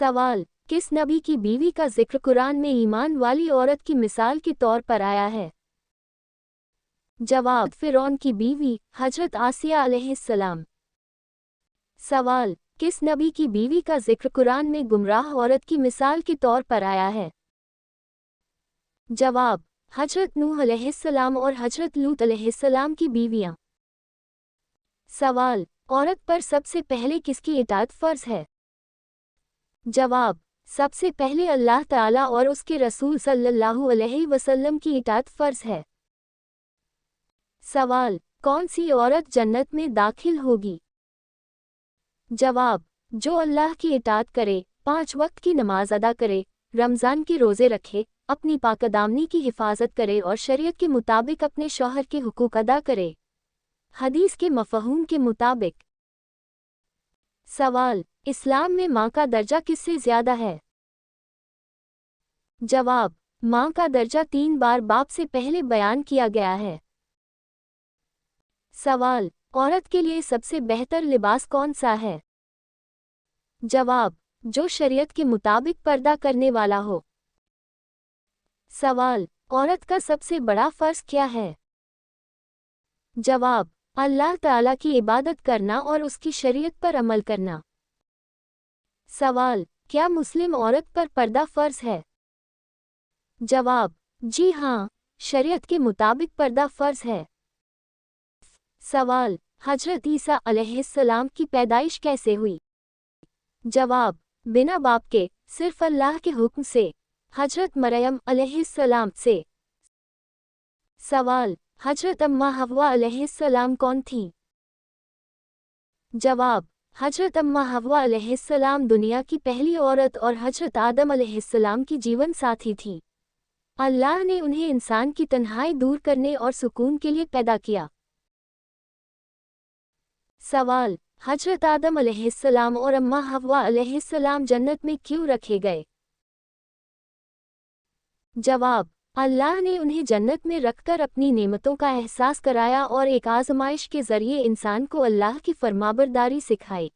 सवाल, किस नबी की बीवी का जिक्र कुरान में ईमान वाली औरत की मिसाल के तौर पर आया है? जवाब, फिरौन की बीवी हजरत आसिया अलैहिस्सलाम। सवाल, किस नबी की बीवी का जिक्र कुरान में गुमराह औरत की मिसाल के तौर पर आया है? जवाब, हजरत नूह अलैहिस्सलाम और हजरत लूत अलैहिस्सलाम की बीवियां। सवाल, औरत पर सबसे पहले किसकी इताअत फर्ज है? जवाब, सबसे पहले अल्लाह ताला और उसके रसूल सल्लल्लाहु अलैहि वसल्लम की इताअत फर्ज है। सवाल, कौन सी औरत जन्नत में दाखिल होगी? जवाब, जो अल्लाह की इताअत करे, 5 वक्त की नमाज अदा करे, रमज़ान के रोज़े रखे, अपनी पाकदामनी की हिफाजत करे और शरीयत के मुताबिक अपने शौहर के हुकूक अदा करे। हदीस के मफ़हूम के मुताबिक। सवाल, इस्लाम में माँ का दर्जा किससे ज़्यादा है? जवाब, माँ का दर्जा 3 बार बाप से पहले बयान किया गया है। सवाल, औरत के लिए सबसे बेहतर लिबास कौन सा है? जवाब, जो शरीयत के मुताबिक पर्दा करने वाला हो। सवाल, औरत का सबसे बड़ा फ़र्ज़ क्या है? जवाब, अल्लाह ताला की इबादत करना और उसकी शरीयत पर अमल करना। सवाल, क्या मुस्लिम औरत पर पर्दा फ़र्ज है? जवाब, जी हाँ, शरीयत के मुताबिक पर्दा फ़र्ज है। सवाल, हजरत ईसा अलैहिस्सलाम की पैदाइश कैसे हुई? जवाब, बिना बाप के, सिर्फ अल्लाह के हुक्म से, हजरत मरियम अलैहिस्सलाम से। सवाल, हजरत अम्मा हव्वा अलैहिस्सलाम कौन थी? जवाब, हजरत अम्मा हव्वा अलैहिस्सलाम दुनिया की पहली औरत और हजरत आदम अलैहिस्सलाम की जीवन साथी थी। अल्लाह ने उन्हें इंसान की तन्हाई दूर करने और सुकून के लिए पैदा किया। सवाल, हजरत आदम अलैहिस्सलाम और अम्मा हव्वा अलैहिस्सलाम जन्नत में क्यों रखे गए? जवाब, अल्लाह ने उन्हें जन्नत में रखकर अपनी नेमतों का एहसास कराया और एक आजमाइश के ज़रिए इंसान को अल्लाह की फरमाबरदारी सिखाई।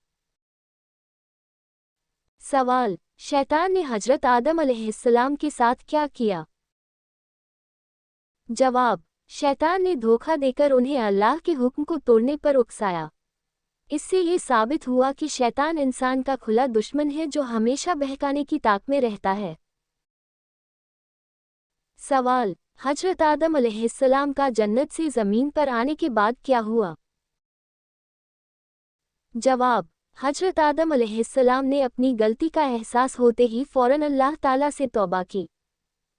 सवाल, शैतान ने हजरत आदम अलैहिस्सलाम के साथ क्या किया? जवाब, शैतान ने धोखा देकर उन्हें अल्लाह के हुक्म को तोड़ने पर उकसाया। इससे ये साबित हुआ कि शैतान इंसान का खुला दुश्मन है जो हमेशा बहकाने की ताक में रहता है। सवाल, हजरत आदम अलैहिस्सलाम का जन्नत से ज़मीन पर आने के बाद क्या हुआ? जवाब, हजरत आदम अलैहिस्सलाम ने अपनी गलती का एहसास होते ही फ़ौरन अल्लाह ताला से तौबा की।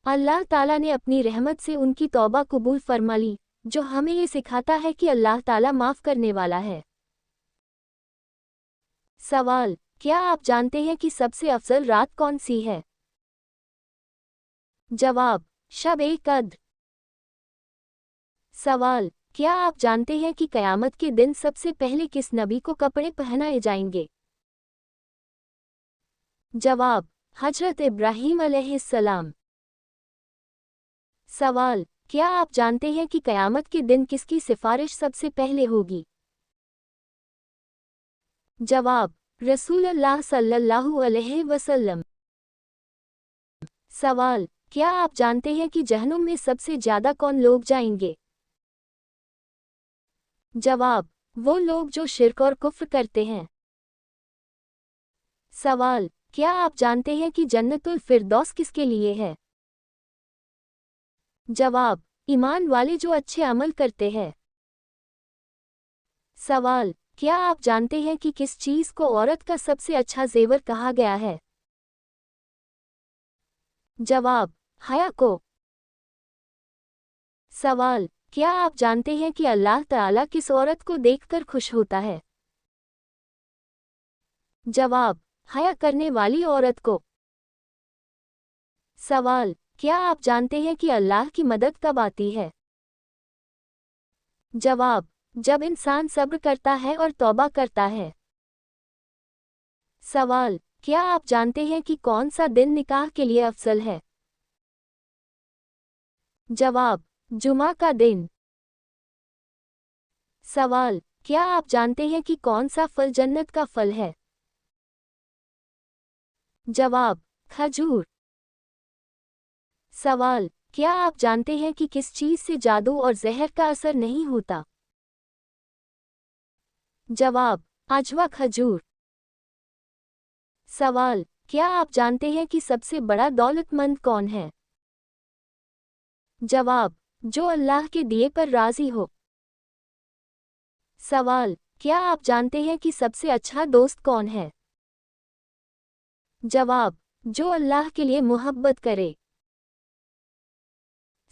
अल्लाह ताला ने अपनी रहमत से उनकी तौबा कबूल फरमा ली, जो हमें ये सिखाता है कि अल्लाह ताला माफ़ करने वाला है। सवाल, क्या आप जानते हैं कि सबसे अफजल रात कौन सी है? जवाब, शब-ए-कद्र। सवाल, क्या आप जानते हैं कि क़यामत के दिन सबसे पहले किस नबी को कपड़े पहनाए जाएंगे? जवाब, हजरत इब्राहीम अलैहिस्सलाम। सवाल, क्या आप जानते हैं कि क़यामत के दिन किसकी सिफारिश सबसे पहले होगी? जवाब, रसूलुल्लाह सल्लल्लाहु अलैहि वसल्लम। सवाल, क्या आप जानते हैं कि जहन्नुम में सबसे ज़्यादा कौन लोग जाएंगे? जवाब, वो लोग जो शिर्क और कुफ्र करते हैं। सवाल, क्या आप जानते हैं कि जन्नतुल फिरदौस किसके लिए है? जवाब, ईमान वाले जो अच्छे अमल करते हैं। सवाल, क्या आप जानते हैं कि किस चीज़ को औरत का सबसे अच्छा ज़ेवर कहा गया है? जवाब, हया को। सवाल, क्या आप जानते हैं कि अल्लाह ताला किस औरत को देखकर खुश होता है? जवाब, हया करने वाली औरत को। सवाल, क्या आप जानते हैं कि अल्लाह की मदद कब आती है? जवाब, जब इंसान सब्र करता है और तौबा करता है। सवाल, क्या आप जानते हैं कि कौन सा दिन निकाह के लिए अफजल है? जवाब, जुमा का दिन। सवाल, क्या आप जानते हैं कि कौन सा फल जन्नत का फल है? जवाब, खजूर। सवाल, क्या आप जानते हैं कि किस चीज से जादू और जहर का असर नहीं होता? जवाब, अजवा खजूर। सवाल, क्या आप जानते हैं कि सबसे बड़ा दौलतमंद कौन है? जवाब, जो अल्लाह के दिए पर राजी हो। सवाल, क्या आप जानते हैं कि सबसे अच्छा दोस्त कौन है? जवाब, जो अल्लाह के लिए मोहब्बत करे।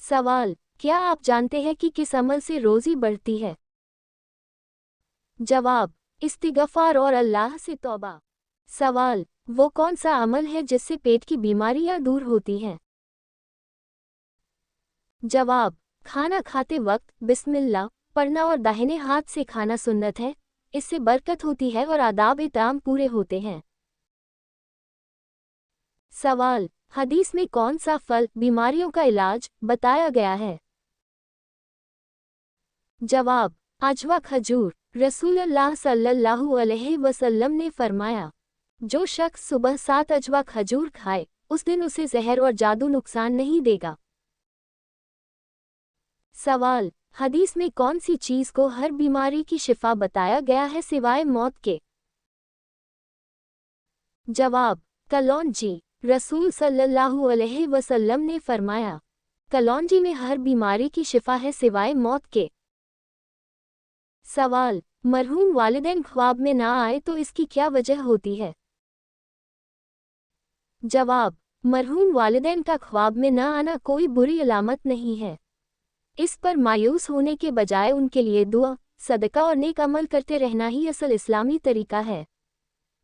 सवाल, क्या आप जानते हैं कि किस अमल से रोजी बढ़ती है? जवाब, इस्तिगफार और अल्लाह से तौबा। सवाल, वो कौन सा अमल है जिससे पेट की बीमारियां दूर होती हैं? जवाब, खाना खाते वक्त बिस्मिल्लाह पढ़ना और दाहिने हाथ से खाना सुन्नत है, इससे बरकत होती है और आदाब-ए-ताम पूरे होते हैं। सवाल, हदीस में कौन सा फल बीमारियों का इलाज बताया गया है? जवाब, अजवा खजूर। रसूलुल्लाह सल्लल्लाहु अलैहि वसल्लम ने फरमाया, जो शख्स सुबह 7 अजवा खजूर खाए, उस दिन उसे जहर और जादू नुकसान नहीं देगा। सवाल, हदीस में कौन सी चीज को हर बीमारी की शिफा बताया गया है सिवाय मौत के? जवाब, कलौंजी। रसूल सल्लल्लाहु अलैहि वसल्लम ने फरमाया, कलौंजी में हर बीमारी की शिफा है सिवाय मौत के। सवाल, मरहूम वालिदैन ख्वाब में ना आए तो इसकी क्या वजह होती है? जवाब, मरहूम वालिदैन का ख्वाब में न आना कोई बुरी अलामत नहीं है। इस पर मायूस होने के बजाय उनके लिए दुआ, सदका और नेक अमल करते रहना ही असल इस्लामी तरीका है।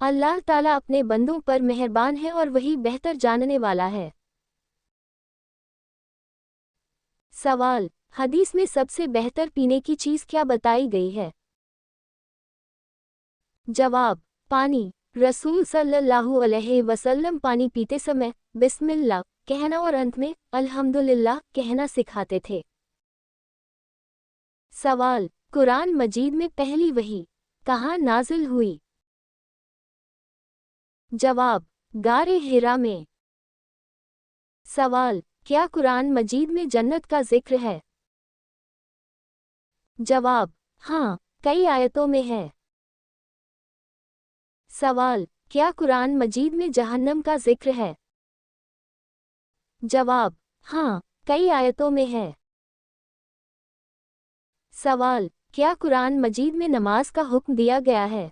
अल्लाह ताला अपने बंदों पर मेहरबान है और वही बेहतर जानने वाला है। सवाल, हदीस में सबसे बेहतर पीने की चीज़ क्या बताई गई है? जवाब, पानी। रसूल सल्लल्लाहु अलैहि वसल्लम पानी पीते समय बिस्मिल्लाह कहना और अंत में अल्हम्दुलिल्लाह कहना सिखाते थे। सवाल, कुरान मजीद में पहली वही कहाँ नाजिल हुई? जवाब, गारे हिरा में। सवाल, क्या कुरान मजीद में जन्नत का जिक्र है? जवाब, हाँ, कई आयतों में है। सवाल, क्या कुरान मजीद में जहन्नम का जिक्र है? जवाब, हाँ, कई आयतों में है। सवाल, क्या कुरान मजीद में नमाज का हुक्म दिया गया है?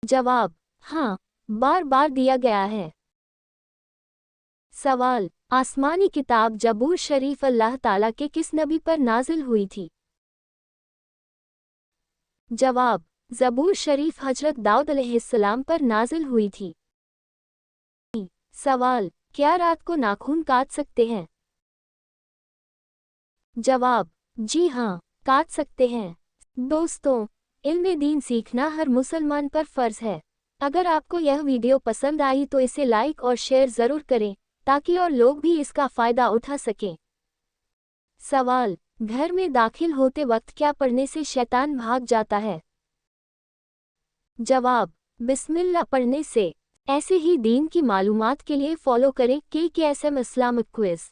जवाब, हाँ, बार बार दिया गया है। सवाल, आसमानी किताब जबूर शरीफ अल्लाह ताला के किस नबी पर नाजिल हुई थी? जवाब, जबूर शरीफ हजरत दाऊद अलैहिस्सलाम पर नाजिल हुई थी। सवाल, क्या रात को नाखून काट सकते हैं? जवाब, जी हाँ, काट सकते हैं। दोस्तों, इल्म दीन सीखना हर मुसलमान पर फर्ज है। अगर आपको यह वीडियो पसंद आई तो इसे लाइक और शेयर ज़रूर करें, ताकि और लोग भी इसका फ़ायदा उठा सकें। सवाल, घर में दाखिल होते वक्त क्या पढ़ने से शैतान भाग जाता है? जवाब, बिस्मिल्लाह पढ़ने से। ऐसे ही दीन की मालूमात के लिए फॉलो करें KKSM इस्लामिक क्विज।